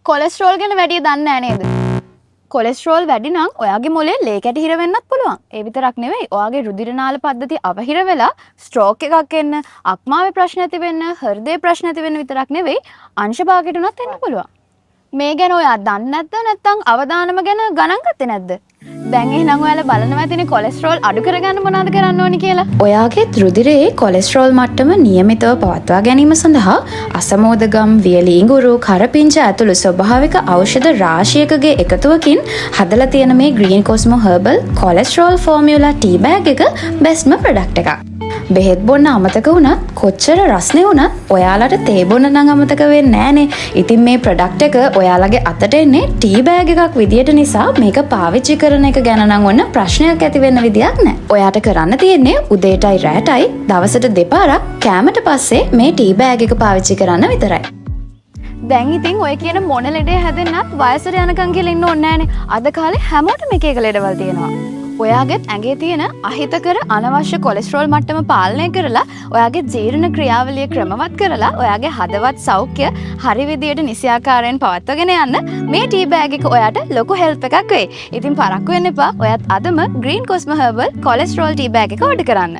Cholesterol ගැන වැඩි දන්නේ නැහැ නේද? කොලෙස්ටරෝල් වැඩි නම් ඔයාගේ මොලේ ලේ කැටි හිර වෙන්නත් පුළුවන්. ඒ විතරක් නෙවෙයි ඔයාගේ රුධිර නාල පද්ධතිය අවහිර වෙලා ස්ට්‍රෝක් එකක් එන්න, අක්මාවේ ප්‍රශ්න ඇති වෙන්න, හෘදේ ප්‍රශ්න ඇති වෙන්න විතරක් නෙවෙයි අංශ භාගයට උනත් එන්න පුළුවන්. මේ ගැන ඔයා දන්නේ නැද්ද නැත්නම් අවදානම ගැන ගණන් ගත්තේ නැද්ද? දැන් එහෙනම් ඔයාලා බලනවා ඇතිනේ කොලෙස්ටරෝල් අඩු කරගන්න මොනවද කරන්න ඕනි කියලා. ඔයාගේ රුධිරයේ කොලෙස්ටරෝල් මට්ටම නියමිතව පවත්වා ගැනීම සඳහා අසමෝදගම්, වියලීඟුරු, කරපිංච ඇතුළු ස්වභාවික ඖෂධ රාශියකගේ එකතුවකින් හදලා තියෙන මේ green Cosmo herbal cholesterol formula tea bag එක බෙස්ට්ම ප්‍රොඩක්ට් එකක්. බෙහෙත් බොන්න අමතක වුණත් කොච්චර රස්නේ වුණත් ඔයාලට තේ බොන්න නම් අමතක වෙන්නේ නැහනේ. ඉතින් මේ ප්‍රොඩක්ට් එක ඔයාලගේ අතට එන්නේ ටී බෑග් එකක් විදියට නිසා මේක පාවිච්චි කරන එක ගැන නම් ඔන්න ප්‍රශ්නයක් ඇති වෙන්න විදියක් නැහැ. ඔයාට කරන්න තියෙන්නේ උදේටයි රැටයි දවසට දෙපාරක් කෑමට පස්සේ මේ ටී බෑග් එක පාවිච්චි කරන්න විතරයි. දැන් ඉතින් ඔය කියන මොන ලෙඩේ හැදෙන්නත් වයසට යනකම් කියලා ඉන්න ඕනේ නැහනේ. අද කාලේ හැමෝටම එක එක ලෙඩවල් තියෙනවා. ඔයාගේ ඇඟේ තියෙන අහිතකර අනවශ්‍ය කොලෙස්ටරෝල් මට්ටම පාලනය කරලා ඔයාගේ ජීර්ණ ක්‍රියාවලිය ක්‍රමවත් කරලා ඔයාගේ හදවත් සෞඛ්‍ය හරි විදියට නිසියාකාරයෙන් පවත්වාගෙන යන්න මේ ටී බෑග් එක ඔයාට ලොකු හෙල්ප් එකක් වෙයි. ඉතින් පරක්කු වෙන්න එපා. ඔයත් අදම green Cosmo herbal cholesterol tea bag එක ඕඩර් කරන්න.